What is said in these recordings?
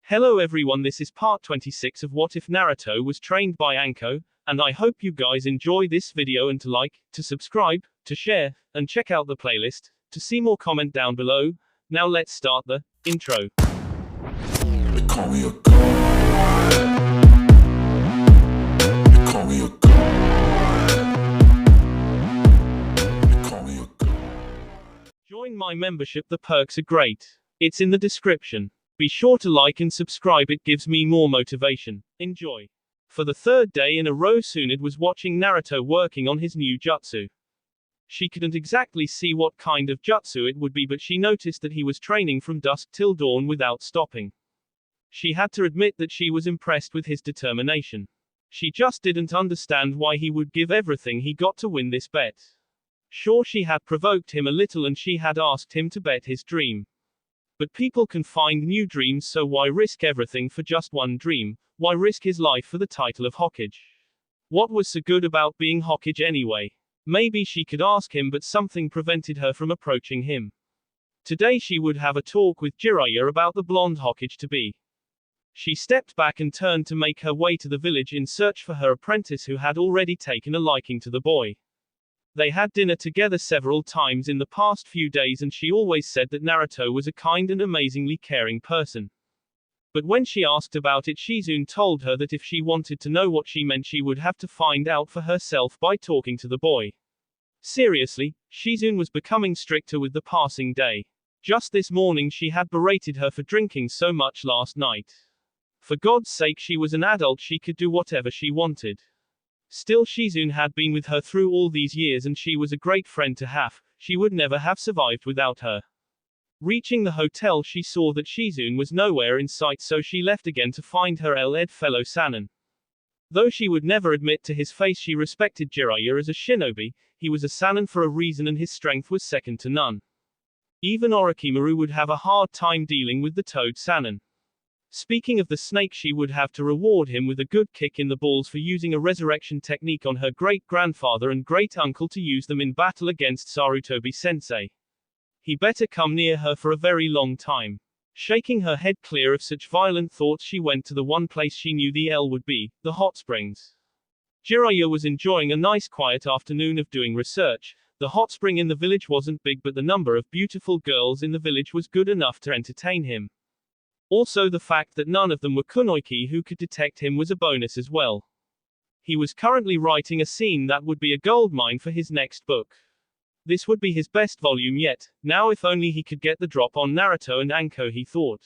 Hello everyone, this is part 26 of What If Naruto was trained by Anko, and I hope you guys enjoy this video and to like, to subscribe, to share, and check out the playlist, to see more comment down below. Now let's start the intro. They call me a god. They call me a god. They call me a god. Join my membership, the perks are great. It's in the description. Be sure to like and subscribe, it gives me more motivation. Enjoy. For the third day in a row, Tsunade was watching Naruto working on his new jutsu. She couldn't exactly see what kind of jutsu it would be, but she noticed that he was training from dusk till dawn without stopping. She had to admit that she was impressed with his determination. She just didn't understand why he would give everything he got to win this bet. Sure, she had provoked him a little and she had asked him to bet his dream. But people can find new dreams, so why risk everything for just one dream? Why risk his life for the title of Hokage? What was so good about being Hokage anyway? Maybe she could ask him, but something prevented her from approaching him. Today she would have a talk with Jiraiya about the blonde Hokage to be. She stepped back and turned to make her way to the village in search for her apprentice, who had already taken a liking to the boy. They had dinner together several times in the past few days, and she always said that Naruto was a kind and amazingly caring person. But when she asked about it, Shizune told her that if she wanted to know what she meant, she would have to find out for herself by talking to the boy. Seriously, Shizune was becoming stricter with the passing day. Just this morning she had berated her for drinking so much last night. For God's sake, she was an adult, she could do whatever she wanted. Still, Shizune had been with her through all these years and she was a great friend to have. She would never have survived without her. Reaching the hotel, she saw that Shizune was nowhere in sight, so she left again to find her Ed fellow Sannin. Though she would never admit to his face she respected Jiraiya as a shinobi, he was a Sannin for a reason and his strength was second to none. Even Orochimaru would have a hard time dealing with the Toad Sannin. Speaking of the snake, she would have to reward him with a good kick in the balls for using a resurrection technique on her great-grandfather and great-uncle to use them in battle against Sarutobi-sensei. He better come near her for a very long time. Shaking her head clear of such violent thoughts, she went to the one place she knew the L would be, the hot springs. Jiraiya was enjoying a nice quiet afternoon of doing research. The hot spring in the village wasn't big, but the number of beautiful girls in the village was good enough to entertain him. Also, the fact that none of them were kunoichi who could detect him was a bonus as well. He was currently writing a scene that would be a goldmine for his next book. This would be his best volume yet. Now if only he could get the drop on Naruto and Anko, he thought.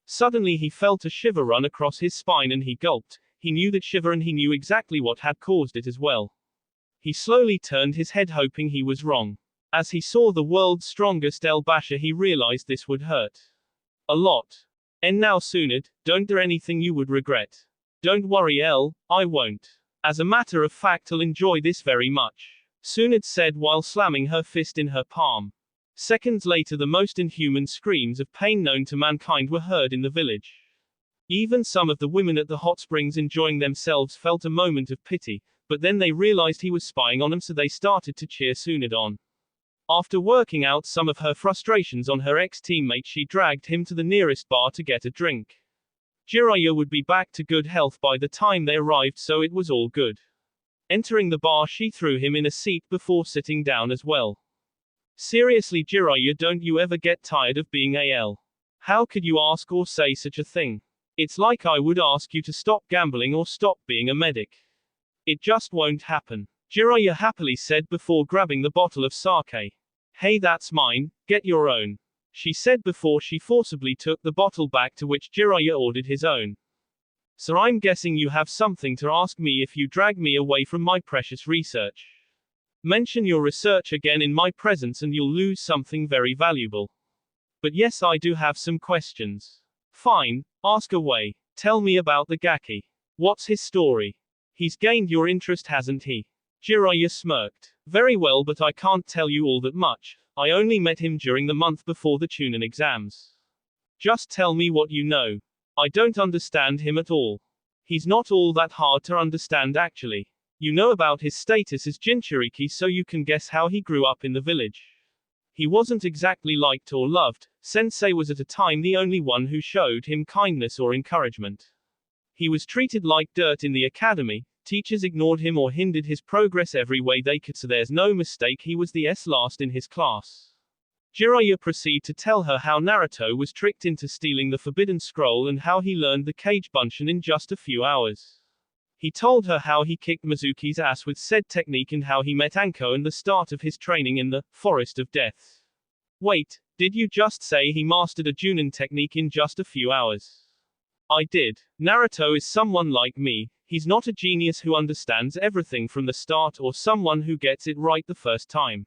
Suddenly he felt a shiver run across his spine and he gulped. He knew that shiver and he knew exactly what had caused it as well. He slowly turned his head, hoping he was wrong. As he saw the world's strongest El Basher, he realized this would hurt a lot. And now Tsunade, don't do anything you would regret. Don't worry El, I won't. As a matter of fact, I'll enjoy this very much, Tsunade said while slamming her fist in her palm. Seconds later, the most inhuman screams of pain known to mankind were heard in the village. Even some of the women at the hot springs enjoying themselves felt a moment of pity, but then they realized he was spying on them, so they started to cheer Tsunade on. After working out some of her frustrations on her ex-teammate, she dragged him to the nearest bar to get a drink. Jiraiya would be back to good health by the time they arrived, so it was all good. Entering the bar, she threw him in a seat before sitting down as well. Seriously Jiraiya, don't you ever get tired of being AL? How could you ask or say such a thing? It's like I would ask you to stop gambling or stop being a medic. It just won't happen, Jiraiya happily said before grabbing the bottle of sake. Hey, that's mine, get your own, she said before she forcibly took the bottle back, to which Jiraiya ordered his own. So I'm guessing you have something to ask me if you drag me away from my precious research. Mention your research again in my presence and you'll lose something very valuable. But yes, I do have some questions. Fine, ask away. Tell me about the Gaki. What's his story? He's gained your interest, hasn't he? Jiraiya smirked. Very well, but I can't tell you all that much. I only met him during the month before the Chunin exams. Just tell me what you know. I don't understand him at all. He's not all that hard to understand actually. You know about his status as Jinchuriki, so you can guess how he grew up in the village. He wasn't exactly liked or loved, Sensei was at a time the only one who showed him kindness or encouragement. He was treated like dirt in the academy, teachers ignored him or hindered his progress every way they could, so there's no mistake he was the last in his class. Jiraiya proceeded to tell her how Naruto was tricked into stealing the Forbidden Scroll and how he learned the Kage Bunshin in just a few hours. He told her how he kicked Mizuki's ass with said technique and how he met Anko and the start of his training in the Forest of Death. Wait, did you just say he mastered a Junin technique in just a few hours? I did. Naruto is someone like me. He's not a genius who understands everything from the start or someone who gets it right the first time.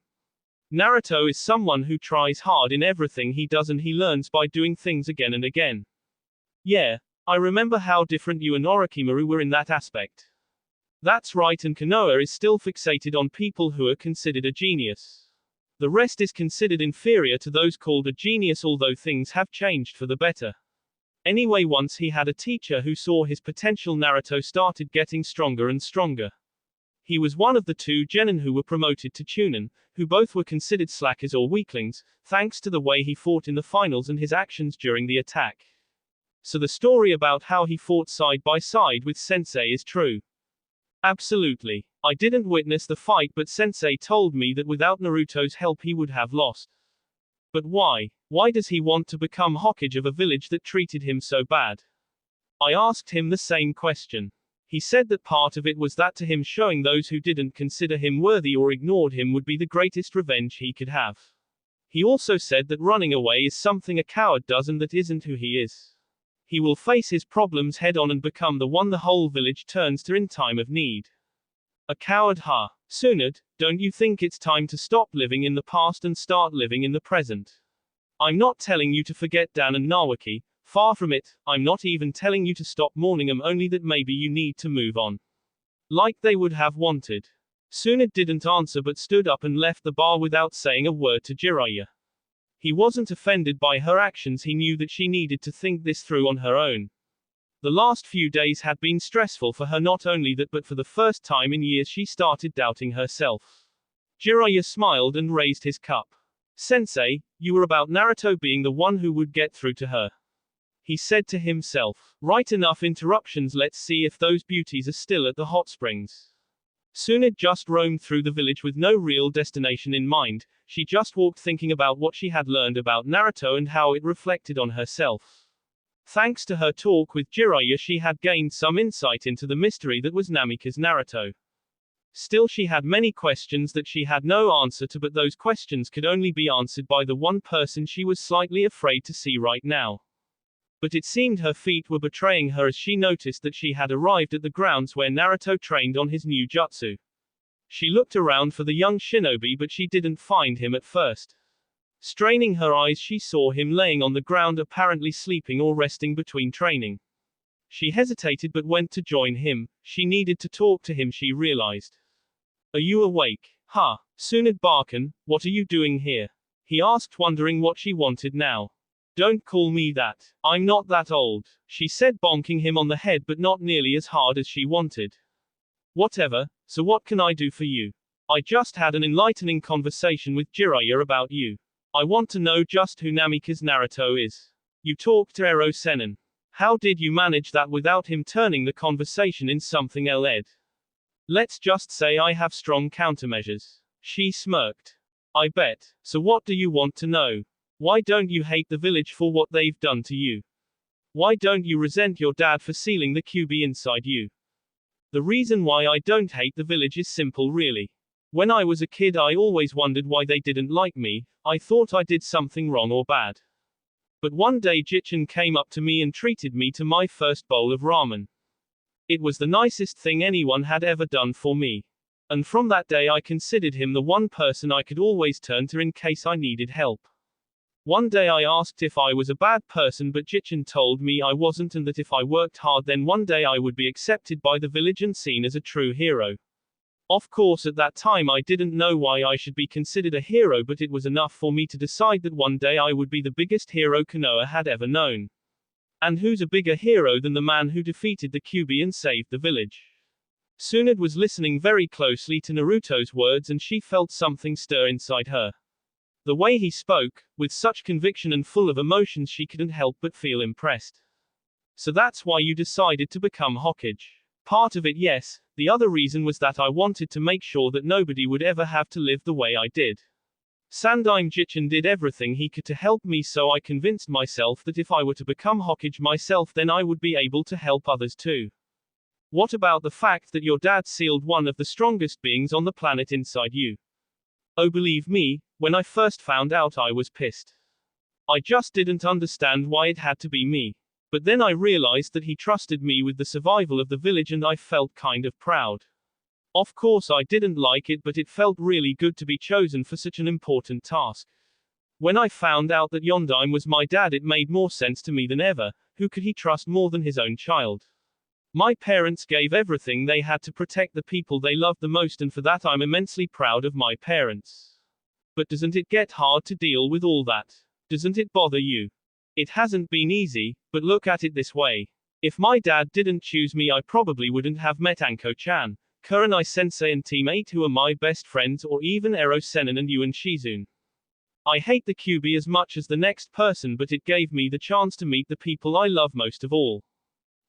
Naruto is someone who tries hard in everything he does and he learns by doing things again and again. Yeah, I remember how different you and Orochimaru were in that aspect. That's right, and Konoha is still fixated on people who are considered a genius. The rest is considered inferior to those called a genius, although things have changed for the better. Anyway, once he had a teacher who saw his potential. Naruto started getting stronger and stronger. He was one of the 2 genin who were promoted to Chunin, who both were considered slackers or weaklings, thanks to the way he fought in the finals and his actions during the attack. So the story about how he fought side by side with Sensei is true. Absolutely. I didn't witness the fight, but Sensei told me that without Naruto's help he would have lost. But why? Why does he want to become Hokage of a village that treated him so bad? I asked him the same question. He said that part of it was that to him showing those who didn't consider him worthy or ignored him would be the greatest revenge he could have. He also said that running away is something a coward does and that isn't who he is. He will face his problems head on and become the one the whole village turns to in time of need. A coward, huh? Tsunade, don't you think it's time to stop living in the past and start living in the present? I'm not telling you to forget Dan and Nawaki. Far from it. I'm not even telling you to stop mourning them, only that maybe you need to move on. Like they would have wanted. Tsunade didn't answer but stood up and left the bar without saying a word to Jiraiya. He wasn't offended by her actions, he knew that she needed to think this through on her own. The last few days had been stressful for her, not only that but for the first time in years she started doubting herself. Jiraiya smiled and raised his cup. Sensei, you were about Naruto being the one who would get through to her. He said to himself. Right, enough interruptions, let's see if those beauties are still at the hot springs. Tsunade just roamed through the village with no real destination in mind. She just walked thinking about what she had learned about Naruto and how it reflected on herself. Thanks to her talk with Jiraiya, she had gained some insight into the mystery that was Namika's Naruto. Still, she had many questions that she had no answer to, but those questions could only be answered by the one person she was slightly afraid to see right now. But it seemed her feet were betraying her as she noticed that she had arrived at the grounds where Naruto trained on his new jutsu. She looked around for the young shinobi, but she didn't find him at first. Straining her eyes, she saw him laying on the ground, apparently sleeping or resting between training. She hesitated but went to join him. She needed to talk to him, she realized. Are you awake? Ha! Tsunade Barkan, what are you doing here? He asked, wondering what she wanted now. Don't call me that. I'm not that old, she said, bonking him on the head, but not nearly as hard as she wanted. Whatever, so what can I do for you? I just had an enlightening conversation with Jiraiya about you. I want to know just who Namika's Naruto is. You talked to Ero Sennin. How did you manage that without him turning the conversation in something else? Let's just say I have strong countermeasures. She smirked. I bet. So what do you want to know? Why don't you hate the village for what they've done to you? Why don't you resent your dad for sealing the QB inside you? The reason why I don't hate the village is simple, really. When I was a kid, I always wondered why they didn't like me. I thought I did something wrong or bad. But one day Jichin came up to me and treated me to my first bowl of ramen. It was the nicest thing anyone had ever done for me. And from that day I considered him the one person I could always turn to in case I needed help. One day I asked if I was a bad person, but Jichin told me I wasn't, and that if I worked hard then one day I would be accepted by the village and seen as a true hero. Of course, at that time I didn't know why I should be considered a hero, but it was enough for me to decide that one day I would be the biggest hero Konoha had ever known. And who's a bigger hero than the man who defeated the QB and saved the village? Tsunade was listening very closely to Naruto's words, and she felt something stir inside her. The way he spoke, with such conviction and full of emotions, she couldn't help but feel impressed. So that's why you decided to become Hokage. Part of it, yes. The other reason was that I wanted to make sure that nobody would ever have to live the way I did. Sandaime Jichin did everything he could to help me, so I convinced myself that if I were to become Hokage myself, then I would be able to help others too. What about the fact that your dad sealed one of the strongest beings on the planet inside you? Oh, believe me, when I first found out I was pissed. I just didn't understand why it had to be me. But then I realized that he trusted me with the survival of the village, and I felt kind of proud. Of course I didn't like it, but it felt really good to be chosen for such an important task. When I found out that Yondaime was my dad, it made more sense to me than ever. Who could he trust more than his own child? My parents gave everything they had to protect the people they loved the most, and for that I'm immensely proud of my parents. But doesn't it get hard to deal with all that? Doesn't it bother you? It hasn't been easy, but look at it this way. If my dad didn't choose me, I probably wouldn't have met Anko-chan, Kurenai Sensei and Team 8, who are my best friends, or even Ero Sennin and you and Shizune. I hate the QB as much as the next person, but it gave me the chance to meet the people I love most of all.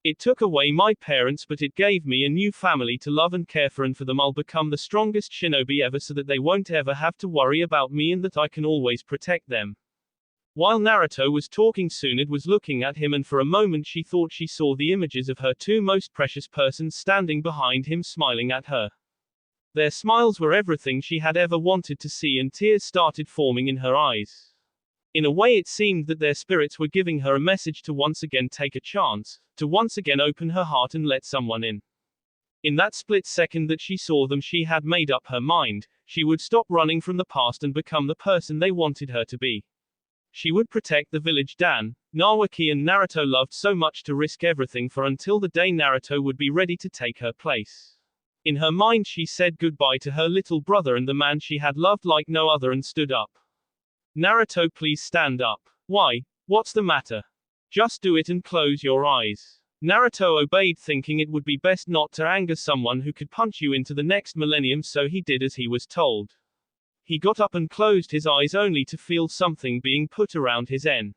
It took away my parents, but it gave me a new family to love and care for, and for them I'll become the strongest shinobi ever, so that they won't ever have to worry about me and that I can always protect them. While Naruto was talking, Tsunade was looking at him, and for a moment she thought she saw the images of her two most precious persons standing behind him, smiling at her. Their smiles were everything she had ever wanted to see, and tears started forming in her eyes. In a way, it seemed that their spirits were giving her a message to once again take a chance, to once again open her heart and let someone in. In that split second that she saw them, she had made up her mind. She would stop running from the past and become the person they wanted her to be. She would protect the village Dan, Nawaki and Naruto loved so much, to risk everything for, until the day Naruto would be ready to take her place. In her mind she said goodbye to her little brother and the man she had loved like no other, and stood up. Naruto, please stand up. Why? What's the matter? Just do it and close your eyes. Naruto obeyed, thinking it would be best not to anger someone who could punch you into the next millennium, so he did as he was told. He got up and closed his eyes, only to feel something being put around his N.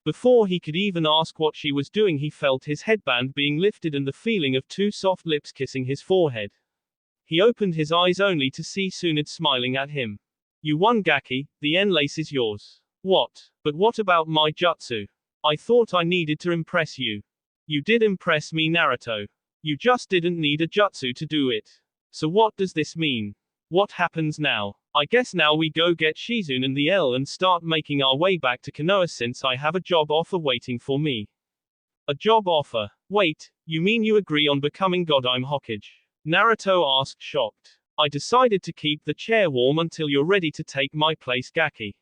Before he could even ask what she was doing, he felt his headband being lifted and the feeling of two soft lips kissing his forehead. He opened his eyes only to see Tsunade smiling at him. You won, Gaki, the N lace is yours. What? But what about my jutsu? I thought I needed to impress you. You did impress me, Naruto. You just didn't need a jutsu to do it. So what does this mean? What happens now? I guess now we go get Shizune and the L and start making our way back to Konoha, since I have a job offer waiting for me. A job offer? Wait, you mean you agree on becoming Godime Hokage? Naruto asked, shocked. I decided to keep the chair warm until you're ready to take my place, Gaki.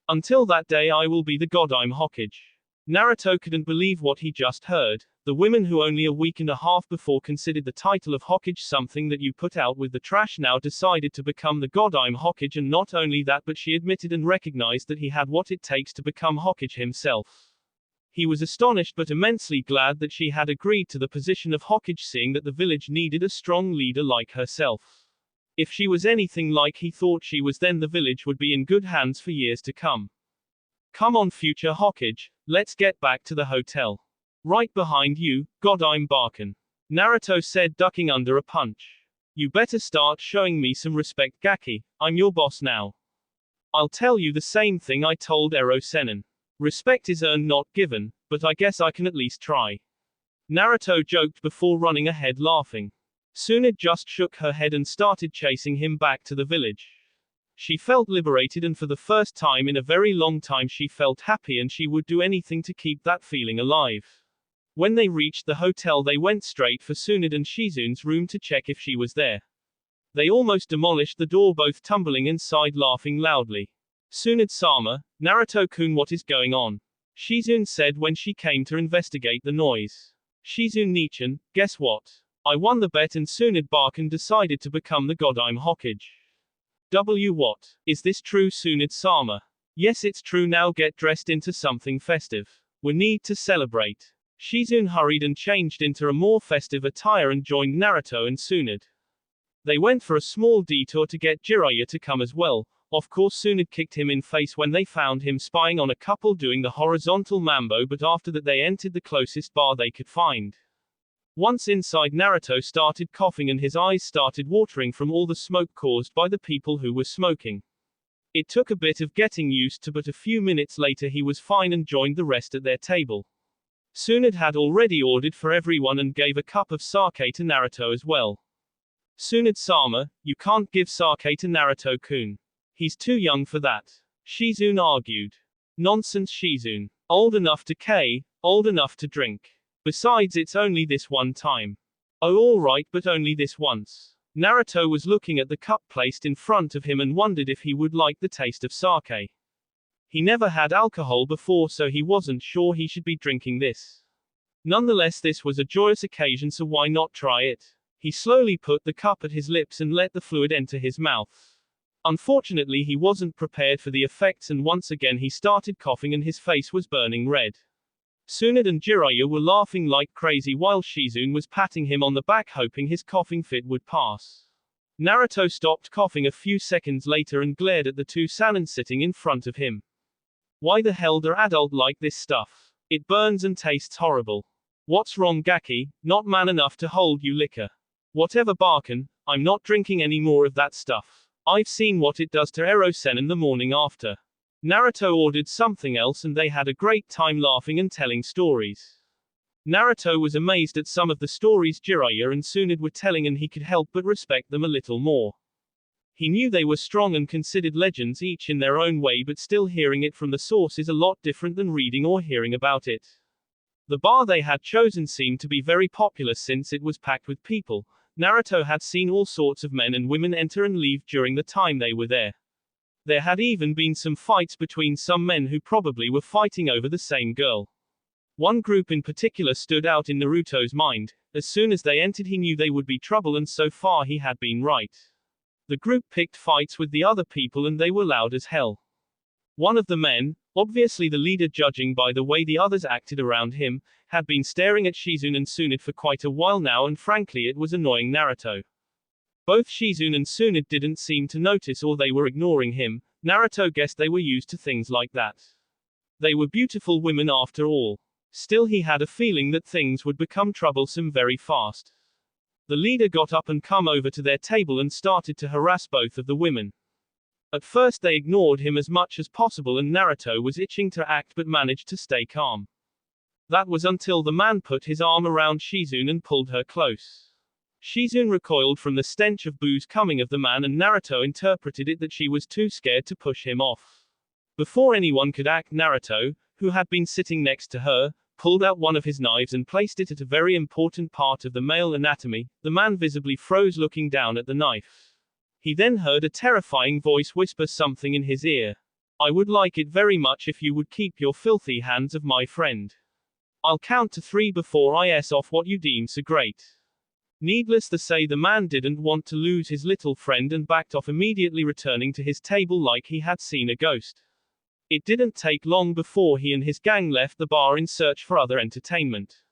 Until that day I will be the Godime Hokage. Naruto couldn't believe what he just heard. The women who only a week and a half before considered the title of Hokage something that you put out with the trash now decided to become the Godime Hokage, and not only that, but she admitted and recognized that he had what it takes to become Hokage himself. He was astonished but immensely glad that she had agreed to the position of Hokage, seeing that the village needed a strong leader like herself. If she was anything like he thought she was, then the village would be in good hands for years to come. Come on, future Hokage, let's get back to the hotel. Right behind you, Godime Barkin. Naruto said, ducking under a punch. You better start showing me some respect, Gaki. I'm your boss now. I'll tell you the same thing I told Ero Sennin. Respect is earned, not given, but I guess I can at least try. Naruto joked before running ahead laughing. Tsunade just shook her head and started chasing him back to the village. She felt liberated, and for the first time in a very long time she felt happy, and she would do anything to keep that feeling alive. When they reached the hotel, they went straight for Tsunade and Shizune's room to check if she was there. They almost demolished the door, both tumbling inside laughing loudly. Tsunade-sama, Naruto-kun, what is going on? Shizune said when she came to investigate the noise. Shizune-nichan, guess what? I won the bet and Tsunade Barkin decided to become the Godime Hokage. What? Is this true, Tsunade-sama? Yes, it's true. Now get dressed into something festive. We need to celebrate. Shizune hurried and changed into a more festive attire and joined Naruto and Tsunade. They went for a small detour to get Jiraiya to come as well. Of course Tsunade kicked him in face when they found him spying on a couple doing the horizontal mambo, but after that they entered the closest bar they could find. Once inside, Naruto started coughing and his eyes started watering from all the smoke caused by the people who were smoking. It took a bit of getting used to, but a few minutes later he was fine and joined the rest at their table. Tsunade had already ordered for everyone and gave a cup of sake to Naruto as well. Tsunade-sama, you can't give sake to Naruto-kun. He's too young for that. Shizune argued. Nonsense, Shizune. Old enough to K, old enough to drink. Besides, it's only this one time. Oh, alright, but only this once. Naruto was looking at the cup placed in front of him and wondered if he would like the taste of sake. He never had alcohol before, so he wasn't sure he should be drinking this. Nonetheless, this was a joyous occasion, so why not try it? He slowly put the cup at his lips and let the fluid enter his mouth. Unfortunately, he wasn't prepared for the effects, and once again he started coughing and his face was burning red. Tsunade and Jiraiya were laughing like crazy while Shizune was patting him on the back, hoping his coughing fit would pass. Naruto stopped coughing a few seconds later and glared at the two Sannin sitting in front of him. Why the hell do adults like this stuff? It burns and tastes horrible. What's wrong, Gaki? Not man enough to hold you liquor. Whatever, Barkan, I'm not drinking any more of that stuff. I've seen what it does to Ero-sen in the morning after. Naruto ordered something else and they had a great time laughing and telling stories. Naruto was amazed at some of the stories Jiraiya and Tsunade were telling, and he could help but respect them a little more. He knew they were strong and considered legends each in their own way, but still hearing it from the source is a lot different than reading or hearing about it. The bar they had chosen seemed to be very popular since it was packed with people. Naruto had seen all sorts of men and women enter and leave during the time they were there. There had even been some fights between some men who probably were fighting over the same girl. One group in particular stood out in Naruto's mind. As soon as they entered he knew they would be trouble, and so far he had been right. The group picked fights with the other people and they were loud as hell. One of the men, obviously the leader judging by the way the others acted around him, had been staring at Shizune and Tsunade for quite a while now, and frankly it was annoying Naruto. Both Shizune and Tsunade didn't seem to notice, or they were ignoring him. Naruto guessed they were used to things like that. They were beautiful women after all. Still, he had a feeling that things would become troublesome very fast. The leader got up and come over to their table and started to harass both of the women. At first they ignored him as much as possible and Naruto was itching to act but managed to stay calm. That was until the man put his arm around Shizune and pulled her close. Shizune recoiled from the stench of booze coming of the man, and Naruto interpreted it that she was too scared to push him off. Before anyone could act, Naruto, who had been sitting next to her, pulled out one of his knives and placed it at a very important part of the male anatomy. The man visibly froze, looking down at the knife. He then heard a terrifying voice whisper something in his ear. I would like it very much if you would keep your filthy hands off my friend. I'll count to 3 before I off what you deem so great. Needless to say, the man didn't want to lose his little friend and backed off, immediately returning to his table like he had seen a ghost. It didn't take long before he and his gang left the bar in search for other entertainment.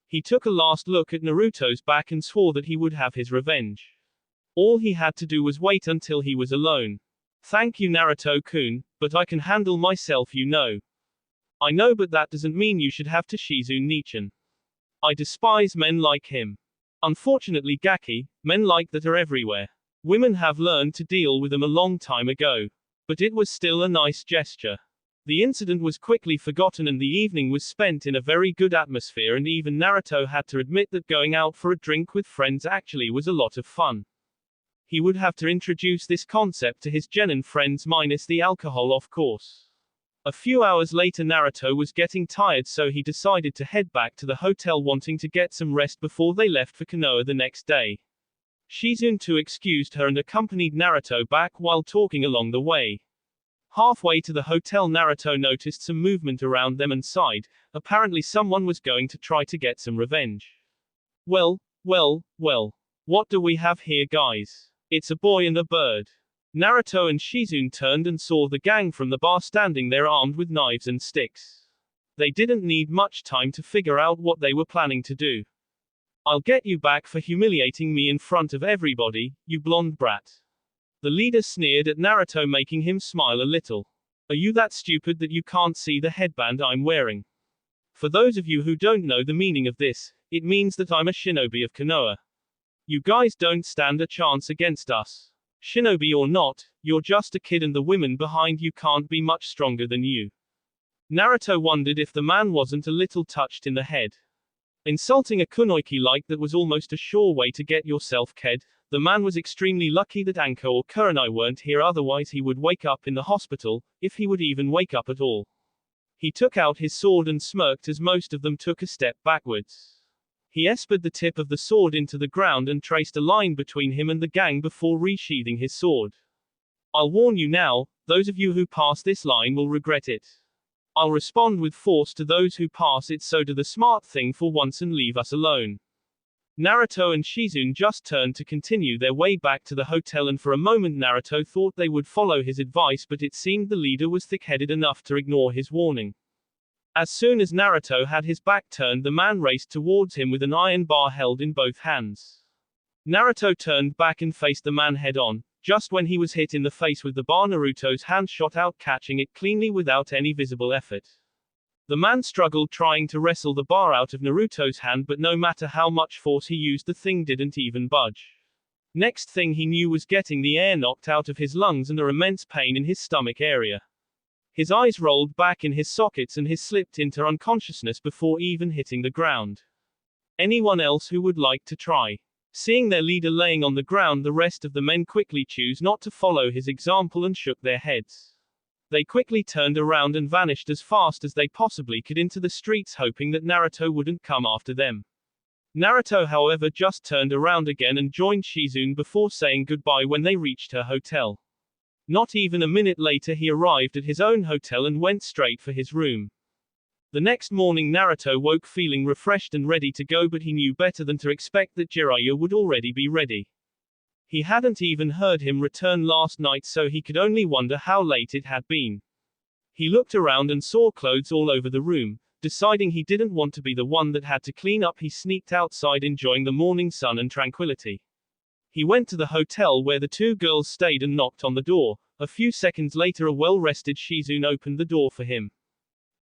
He took a last look at Naruto's back and swore that he would have his revenge. All he had to do was wait until he was alone. Thank you, Naruto-kun, but I can handle myself, you know. I know, but that doesn't mean you should have to, Shizune-nichan. I despise men like him. Unfortunately, Gaki, men like that are everywhere. Women have learned to deal with them a long time ago. But it was still a nice gesture. The incident was quickly forgotten and the evening was spent in a very good atmosphere, and even Naruto had to admit that going out for a drink with friends actually was a lot of fun. He would have to introduce this concept to his genin friends, minus the alcohol, of course. A few hours later Naruto was getting tired, so he decided to head back to the hotel, wanting to get some rest before they left for Konoha the next day. Shizune too excused her and accompanied Naruto back while talking along the way. Halfway to the hotel Naruto noticed some movement around them and sighed. Apparently someone was going to try to get some revenge. Well, what do we have here, guys? It's a boy and a bird. Naruto and Shizune turned and saw the gang from the bar standing there armed with knives and sticks. They didn't need much time to figure out what they were planning to do. I'll get you back for humiliating me in front of everybody, you blonde brat. The leader sneered at Naruto, making him smile a little. Are you that stupid that you can't see the headband I'm wearing? For those of you who don't know the meaning of this, it means that I'm a shinobi of Konoha. You guys don't stand a chance against us. Shinobi or not, you're just a kid and the women behind you can't be much stronger than you. Naruto wondered if the man wasn't a little touched in the head. Insulting a kunoichi like that was almost a sure way to get yourself ked. The man was extremely lucky that Anko or Kurenai weren't here, otherwise he would wake up in the hospital, if he would even wake up at all. He took out his sword and smirked as most of them took a step backwards. He espered the tip of the sword into the ground and traced a line between him and the gang before resheathing his sword. I'll warn you now, those of you who pass this line will regret it. I'll respond with force to those who pass it, so do the smart thing for once and leave us alone. Naruto and Shizune just turned to continue their way back to the hotel, and for a moment Naruto thought they would follow his advice, but it seemed the leader was thick-headed enough to ignore his warning. As soon as Naruto had his back turned, the man raced towards him with an iron bar held in both hands. Naruto turned back and faced the man head-on. Just when he was hit in the face with the bar, Naruto's hand shot out, catching it cleanly without any visible effort. The man struggled trying to wrestle the bar out of Naruto's hand, but no matter how much force he used, the thing didn't even budge. Next thing he knew was getting the air knocked out of his lungs and an immense pain in his stomach area. His eyes rolled back in his sockets and he slipped into unconsciousness before even hitting the ground. Anyone else who would like to try? Seeing their leader laying on the ground, the rest of the men quickly chose not to follow his example and shook their heads. They quickly turned around and vanished as fast as they possibly could into the streets, hoping that Naruto wouldn't come after them. Naruto, however, just turned around again and joined Shizune before saying goodbye when they reached her hotel. Not even a minute later he arrived at his own hotel and went straight for his room. The next morning Naruto woke feeling refreshed and ready to go, but he knew better than to expect that Jiraiya would already be ready. He hadn't even heard him return last night, so he could only wonder how late it had been. He looked around and saw clothes all over the room. Deciding he didn't want to be the one that had to clean up, he sneaked outside, enjoying the morning sun and tranquility. He went to the hotel where the two girls stayed and knocked on the door. A few seconds later, a well-rested Shizune opened the door for him.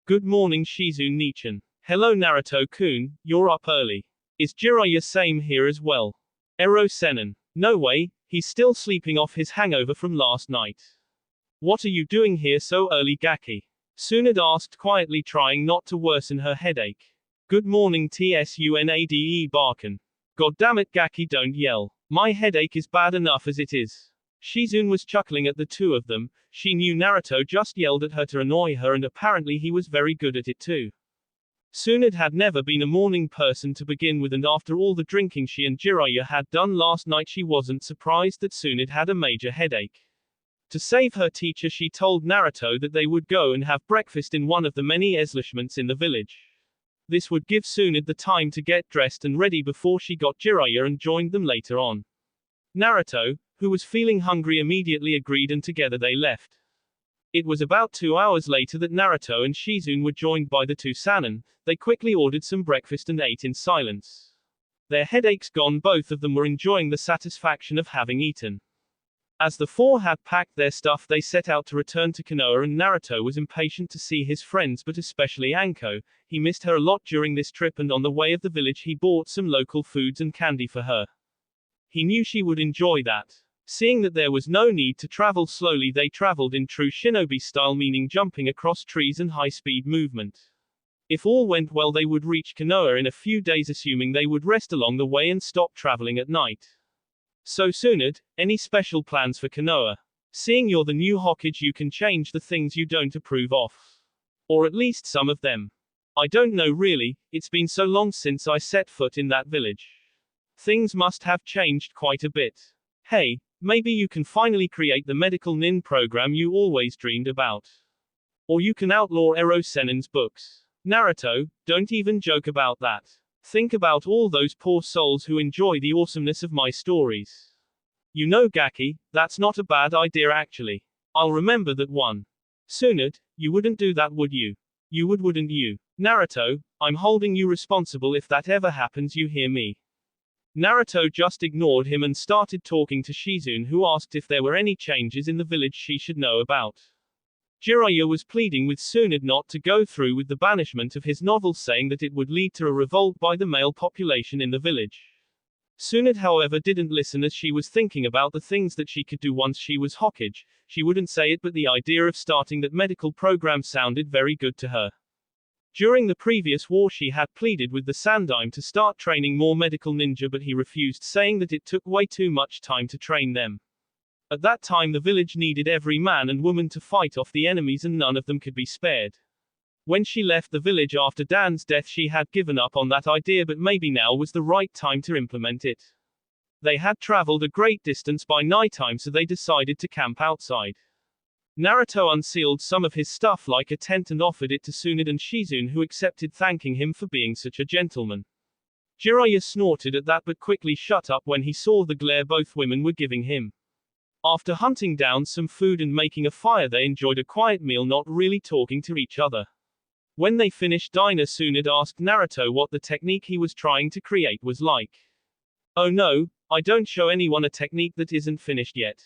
Good morning, Shizune-nichan. Hello, Naruto-kun, you're up early. Is Jiraiya same here as well? Ero Senin. No way, he's still sleeping off his hangover from last night. What are you doing here so early, Gaki? Tsunade asked quietly, trying not to worsen her headache. Good morning, Tsunade Barkan. God damn it, Gaki, don't yell. My headache is bad enough as it is. Shizune was chuckling at the two of them. She knew Naruto just yelled at her to annoy her, and apparently he was very good at it too. Tsunade had never been a morning person to begin with, and after all the drinking she and Jiraiya had done last night, she wasn't surprised that Tsunade had a major headache. To save her teacher, she told Naruto that they would go and have breakfast in one of the many establishments in the village. This would give Tsunade the time to get dressed and ready before she got Jiraiya and joined them later on. Naruto, who was feeling hungry, immediately agreed, and together they left. It was about 2 hours later that Naruto and Shizune were joined by the two Sannin. They quickly ordered some breakfast and ate in silence. Their headaches gone, both of them were enjoying the satisfaction of having eaten. As the four had packed their stuff, they set out to return to Konoha, and Naruto was impatient to see his friends, but especially Anko. He missed her a lot during this trip, and on the way of the village he bought some local foods and candy for her. He knew she would enjoy that. Seeing that there was no need to travel slowly, they traveled in true shinobi style, meaning jumping across trees and high-speed movement. If all went well, they would reach Konoha in a few days, assuming they would rest along the way and stop traveling at night. So Tsunade, any special plans for Konoha? Seeing you're the new Hokage, you can change the things you don't approve of. Or at least some of them. I don't know really, it's been so long since I set foot in that village. Things must have changed quite a bit. Hey, maybe you can finally create the medical nin program you always dreamed about. Or you can outlaw Ero Senin's books. Naruto, don't even joke about that. Think about all those poor souls who enjoy the awesomeness of my stories. You know, Gaki, that's not a bad idea actually. I'll remember that one. Tsunade, you wouldn't do that, would you? You would, wouldn't you? Naruto, I'm holding you responsible if that ever happens, you hear me? Naruto just ignored him and started talking to Shizune, who asked if there were any changes in the village she should know about. Jiraiya was pleading with Tsunade not to go through with the banishment of his novel, saying that it would lead to a revolt by the male population in the village. Tsunade, however, didn't listen, as she was thinking about the things that she could do once she was Hokage. She wouldn't say it, but the idea of starting that medical program sounded very good to her. During the previous war she had pleaded with the Sandaime to start training more medical ninja, but he refused, saying that it took way too much time to train them. At that time the village needed every man and woman to fight off the enemies, and none of them could be spared. When she left the village after Dan's death she had given up on that idea, but maybe now was the right time to implement it. They had traveled a great distance by nighttime, so they decided to camp outside. Naruto unsealed some of his stuff like a tent and offered it to Tsunade and Shizune, who accepted, thanking him for being such a gentleman. Jiraiya snorted at that but quickly shut up when he saw the glare both women were giving him. After hunting down some food and making a fire, they enjoyed a quiet meal, not really talking to each other. When they finished dinner, Tsunade asked Naruto what the technique he was trying to create was like. "Oh no, I don't show anyone a technique that isn't finished yet."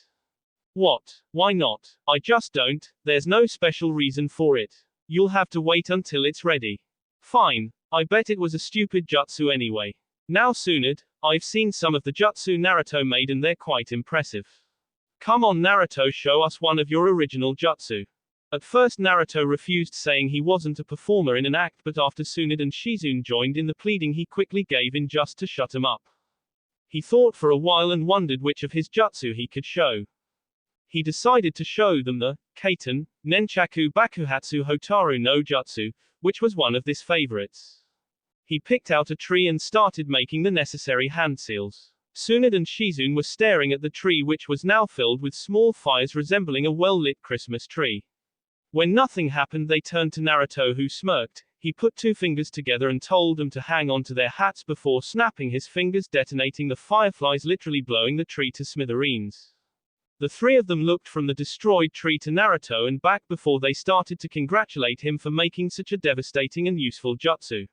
"What? Why not?" "I just don't, there's no special reason for it. You'll have to wait until it's ready." "Fine, I bet it was a stupid jutsu anyway." "Now Tsunade, I've seen some of the jutsu Naruto made and they're quite impressive. Come on Naruto, show us one of your original jutsu." At first Naruto refused, saying he wasn't a performer in an act, but after Tsunade and Shizune joined in the pleading he quickly gave in just to shut him up. He thought for a while and wondered which of his jutsu he could show. He decided to show them the Kaiten, Nenchaku Bakuhatsu Hotaru no Jutsu, which was one of his favorites. He picked out a tree and started making the necessary hand seals. Tsunade and Shizune were staring at the tree, which was now filled with small fires resembling a well-lit Christmas tree. When nothing happened they turned to Naruto, who smirked. He put two fingers together and told them to hang on to their hats before snapping his fingers, detonating the fireflies, literally blowing the tree to smithereens. The three of them looked from the destroyed tree to Naruto and back before they started to congratulate him for making such a devastating and useful jutsu.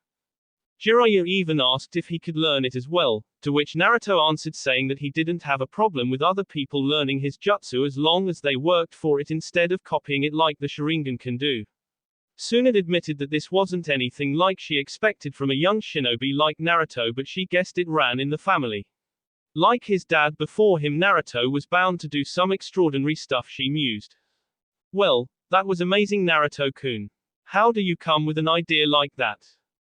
Jiraiya even asked if he could learn it as well, to which Naruto answered, saying that he didn't have a problem with other people learning his jutsu as long as they worked for it instead of copying it like the Sharingan can do. Tsunade admitted that this wasn't anything like she expected from a young shinobi like Naruto, but she guessed it ran in the family. Like his dad before him, Naruto was bound to do some extraordinary stuff, she mused. "Well, that was amazing, Naruto-kun. How do you come with an idea like that?"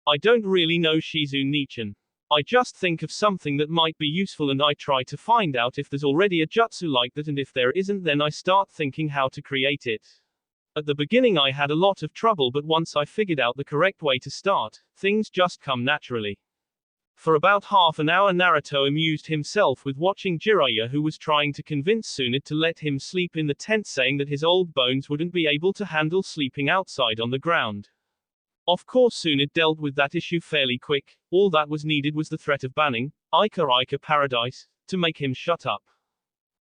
"I don't really know, Shizune-nichan. I just think of something that might be useful and I try to find out if there's already a jutsu like that, and if there isn't then I start thinking how to create it. At the beginning I had a lot of trouble, but once I figured out the correct way to start, things just come naturally." For about half an hour Naruto amused himself with watching Jiraiya, who was trying to convince Tsunade to let him sleep in the tent, saying that his old bones wouldn't be able to handle sleeping outside on the ground. Of course Tsunade dealt with that issue fairly quick. All that was needed was the threat of banning, Ika Paradise, to make him shut up.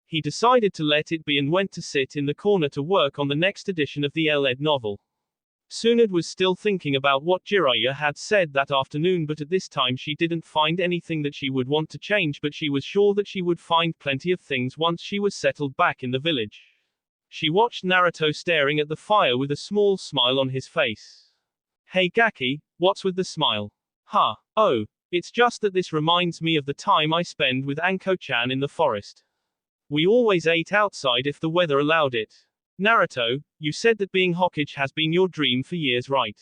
He decided to let it be and went to sit in the corner to work on the next edition of the L.Ed novel. Tsunade was still thinking about what Jiraiya had said that afternoon, but at this time she didn't find anything that she would want to change, but she was sure that she would find plenty of things once she was settled back in the village. She watched Naruto staring at the fire with a small smile on his face. "Hey Gaki, what's with the smile?" "Huh. Oh, it's just that this reminds me of the time I spent with Anko-chan in the forest. We always ate outside if the weather allowed it. Naruto, you said that being Hokage has been your dream for years, right?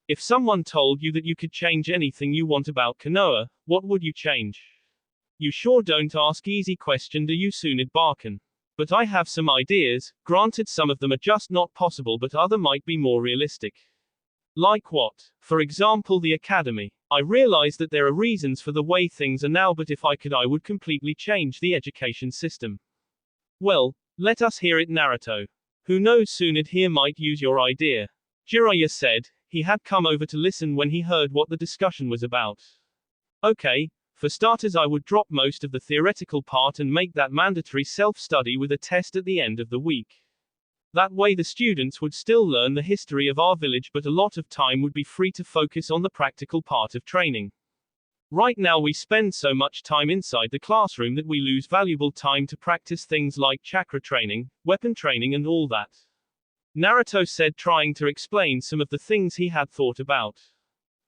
If someone told you that you could change anything you want about Konoha, what would you change?" "You sure don't ask easy question, do you, Tsunade Barkin? But I have some ideas. Granted some of them are just not possible, but other might be more realistic." "Like what?" "For example the academy. I realize that there are reasons for the way things are now, but if I could I would completely change the education system." "Well, let us hear it, Naruto. Who knows, Tsunade here might use your idea." Jiraiya said. He had come over to listen when he heard what the discussion was about. "Okay, for starters I would drop most of the theoretical part and make that mandatory self-study with a test at the end of the week. That way the students would still learn the history of our village, but a lot of time would be free to focus on the practical part of training." Right now we spend so much time inside the classroom that we lose valuable time to practice things like chakra training, weapon training and all that. Naruto said, trying to explain some of the things he had thought about.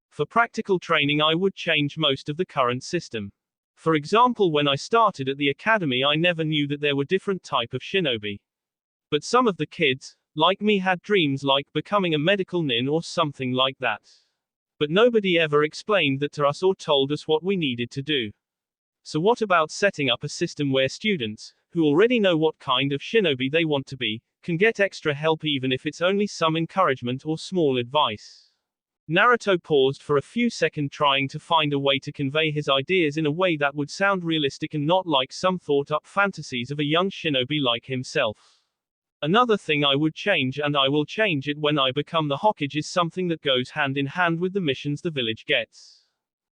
For practical training I would change most of the current system. For example, when I started at the academy I never knew that there were different type of shinobi. But some of the kids, like me, had dreams like becoming a medical nin or something like that. But nobody ever explained that to us or told us what we needed to do. So what about setting up a system where students, who already know what kind of shinobi they want to be, can get extra help even if it's only some encouragement or small advice? Naruto paused for a few seconds trying to find a way to convey his ideas in a way that would sound realistic and not like some thought-up fantasies of a young shinobi like himself. Another thing I would change, and I will change it when I become the Hokage, is something that goes hand in hand with the missions the village gets.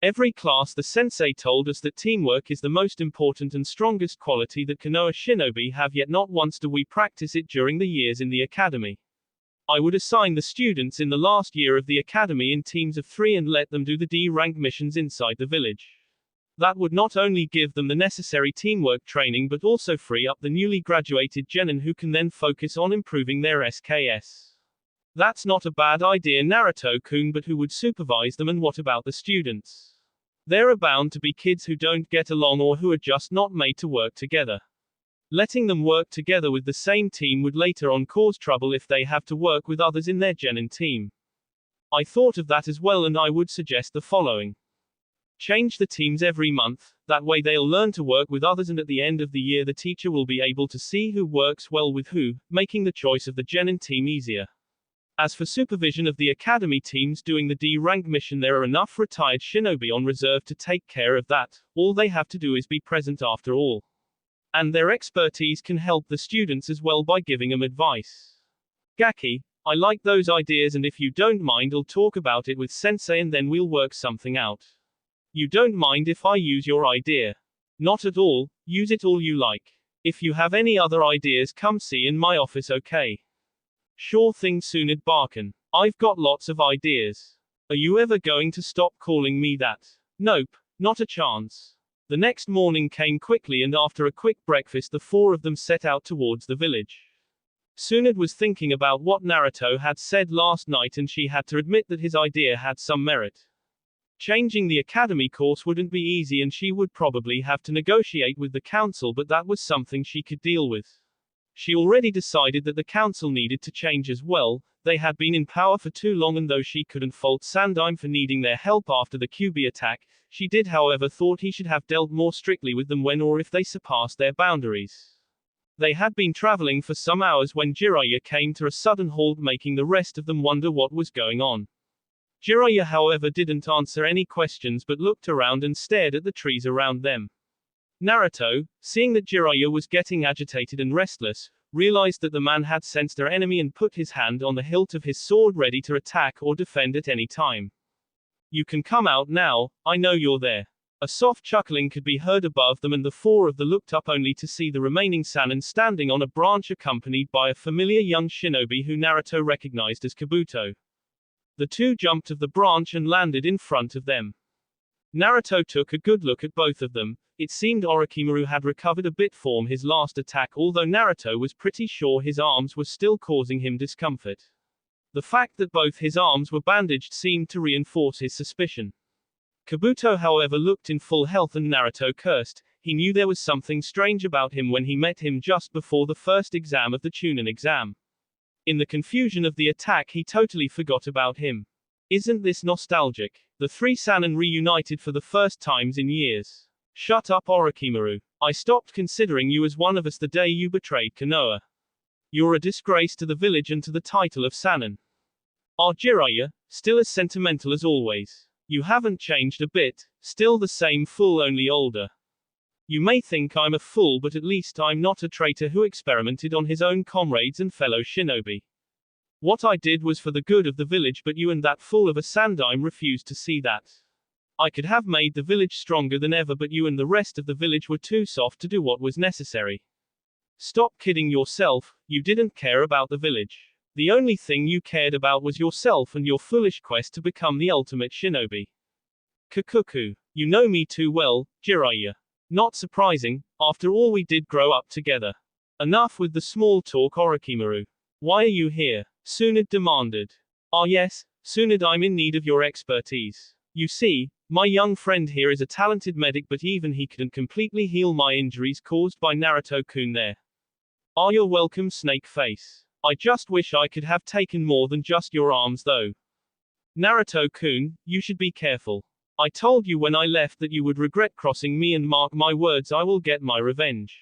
Every class the sensei told us that teamwork is the most important and strongest quality that Konoha shinobi have, yet not once do we practice it during the years in the academy. I would assign the students in the last year of the academy in teams of 3 and let them do the D-rank missions inside the village. That would not only give them the necessary teamwork training but also free up the newly graduated genin who can then focus on improving their SKS. That's not a bad idea, Naruto-kun, but who would supervise them, and what about the students? There are bound to be kids who don't get along or who are just not made to work together. Letting them work together with the same team would later on cause trouble if they have to work with others in their genin team. I thought of that as well, and I would suggest the following. Change the teams every month, that way they'll learn to work with others, and at the end of the year the teacher will be able to see who works well with who, making the choice of the genin team easier. As for supervision of the academy teams doing the D-rank mission, there are enough retired shinobi on reserve to take care of that. All they have to do is be present after all. And their expertise can help the students as well by giving them advice. Gaki, I like those ideas, and if you don't mind I'll talk about it with sensei and then we'll work something out. You don't mind if I use your idea? Not at all, use it all you like. If you have any other ideas come see in my office, okay? Sure thing, Sunid Barkan. I've got lots of ideas. Are you ever going to stop calling me that? Nope, not a chance. The next morning came quickly, and after a quick breakfast the 4 of them set out towards the village. Sunid was thinking about what Naruto had said last night, and she had to admit that his idea had some merit. Changing the academy course wouldn't be easy, and she would probably have to negotiate with the council, but that was something she could deal with. She already decided that the council needed to change as well. They had been in power for too long, and though she couldn't fault Sandime for needing their help after the QB attack, she did however thought he should have dealt more strictly with them when or if they surpassed their boundaries. They had been traveling for some hours when Jiraiya came to a sudden halt, making the rest of them wonder what was going on. Jiraiya however didn't answer any questions but looked around and stared at the trees around them. Naruto, seeing that Jiraiya was getting agitated and restless, realized that the man had sensed their enemy and put his hand on the hilt of his sword ready to attack or defend at any time. You can come out now, I know you're there. A soft chuckling could be heard above them, and the 4 of them looked up only to see the remaining Sannin standing on a branch accompanied by a familiar young shinobi who Naruto recognized as Kabuto. The 2 jumped of the branch and landed in front of them. Naruto took a good look at both of them. It seemed Orochimaru had recovered a bit from his last attack, although Naruto was pretty sure his arms were still causing him discomfort. The fact that both his arms were bandaged seemed to reinforce his suspicion. Kabuto however looked in full health, and Naruto cursed. He knew there was something strange about him when he met him just before the first exam of the Chunin exam. In the confusion of the attack he totally forgot about him. Isn't this nostalgic? The 3 Sannin reunited for the first times in years. Shut up, Orochimaru. I stopped considering you as one of us the day you betrayed Konoha. You're a disgrace to the village and to the title of Sannin. Jiraiya, still as sentimental as always. You haven't changed a bit, still the same fool, only older. You may think I'm a fool, but at least I'm not a traitor who experimented on his own comrades and fellow shinobi. What I did was for the good of the village, but you and that fool of a Sandime refused to see that. I could have made the village stronger than ever, but you and the rest of the village were too soft to do what was necessary. Stop kidding yourself, you didn't care about the village. The only thing you cared about was yourself and your foolish quest to become the ultimate shinobi. Kakuku. You know me too well, Jiraiya. Not surprising, after all we did grow up together. Enough with the small talk, Orochimaru. Why are you here? Tsunade demanded. Ah yes, Tsunade, I'm in need of your expertise. You see, my young friend here is a talented medic, but even he couldn't completely heal my injuries caused by Naruto-kun there. Ah, you're welcome, Snake Face. I just wish I could have taken more than just your arms though. Naruto-kun, you should be careful. I told you when I left that you would regret crossing me, and mark my words, I will get my revenge.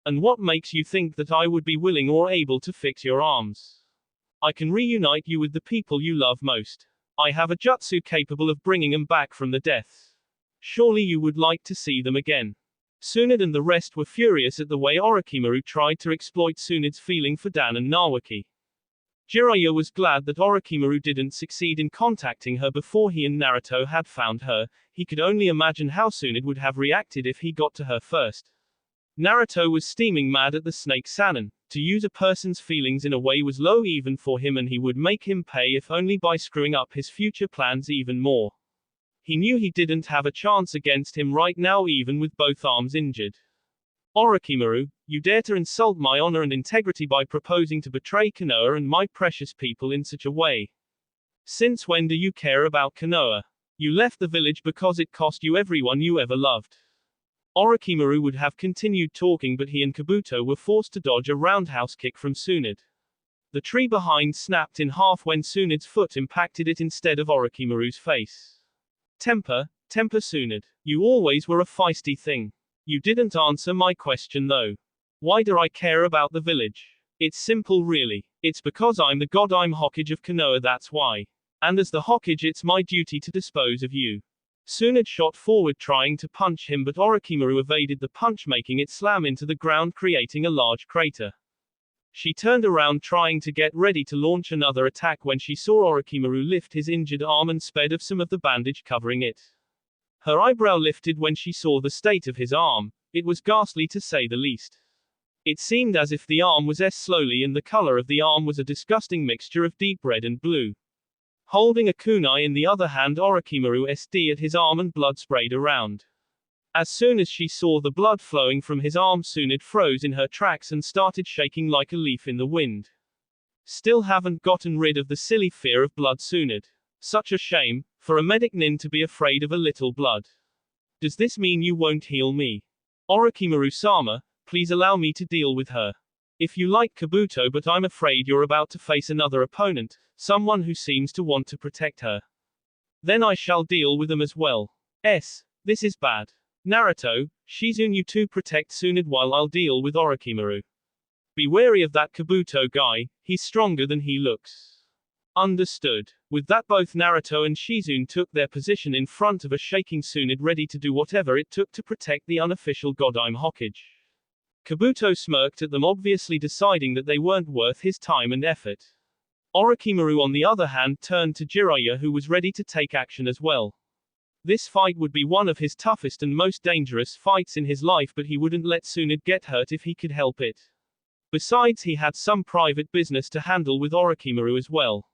And what makes you think that I would be willing or able to fix your arms? I can reunite you with the people you love most. I have a jutsu capable of bringing them back from the deaths. Surely you would like to see them again. Tsunade and the rest were furious at the way Orochimaru tried to exploit Tsunade's feeling for Dan and Nawaki. Jiraiya was glad that Orochimaru didn't succeed in contacting her before he and Naruto had found her. He could only imagine how Tsunade would have reacted if he got to her first. Naruto was steaming mad at the snake Sannin. To use a person's feelings in a way was low even for him, and he would make him pay if only by screwing up his future plans even more. He knew he didn't have a chance against him right now, even with both arms injured. Orochimaru, you dare to insult my honor and integrity by proposing to betray Konoha and my precious people in such a way. Since when do you care about Konoha? You left the village because it cost you everyone you ever loved. Orochimaru would have continued talking, but he and Kabuto were forced to dodge a roundhouse kick from Tsunade. The tree behind snapped in half when Tsunade's foot impacted it instead of Orochimaru's face. Temper Tsunade. You always were a feisty thing. You didn't answer my question though. Why do I care about the village? It's simple really. It's because I'm the god, I'm Hokage of Konoha, that's why. And as the Hokage, it's my duty to dispose of you. Tsunade shot forward trying to punch him, but Orochimaru evaded the punch, making it slam into the ground, creating a large crater. She turned around trying to get ready to launch another attack when she saw Orochimaru lift his injured arm and sped off some of the bandage covering it. Her eyebrow lifted when she saw the state of his arm. It was ghastly to say the least. It seemed as if the arm was slowly, and the color of the arm was a disgusting mixture of deep red and blue. Holding a kunai in the other hand, Orochimaru SD at his arm and blood sprayed around. As soon as she saw the blood flowing from his arm, Tsunade froze in her tracks and started shaking like a leaf in the wind. Still haven't gotten rid of the silly fear of blood, Tsunade. Such a shame, for a medic nin to be afraid of a little blood. Does this mean you won't heal me? Orochimaru-sama, please allow me to deal with her. If you like, Kabuto, but I'm afraid you're about to face another opponent, someone who seems to want to protect her. Then I shall deal with them as well. This is bad. Naruto, Shizune, you two protect Tsunade while I'll deal with Orochimaru. Be wary of that Kabuto guy, he's stronger than he looks. Understood. With that, both Naruto and Shizune took their position in front of a shaking Tsunade, ready to do whatever it took to protect the unofficial Godime Hokage. Kabuto smirked at them, obviously deciding that they weren't worth his time and effort. Orochimaru, on the other hand, turned to Jiraiya, who was ready to take action as well. This fight would be one of his toughest and most dangerous fights in his life, but he wouldn't let Tsunade get hurt if he could help it. Besides, he had some private business to handle with Orochimaru as well.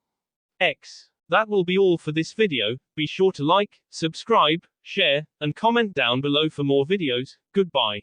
That will be all for this video. Be sure to like, subscribe, share, and comment down below for more videos. Goodbye.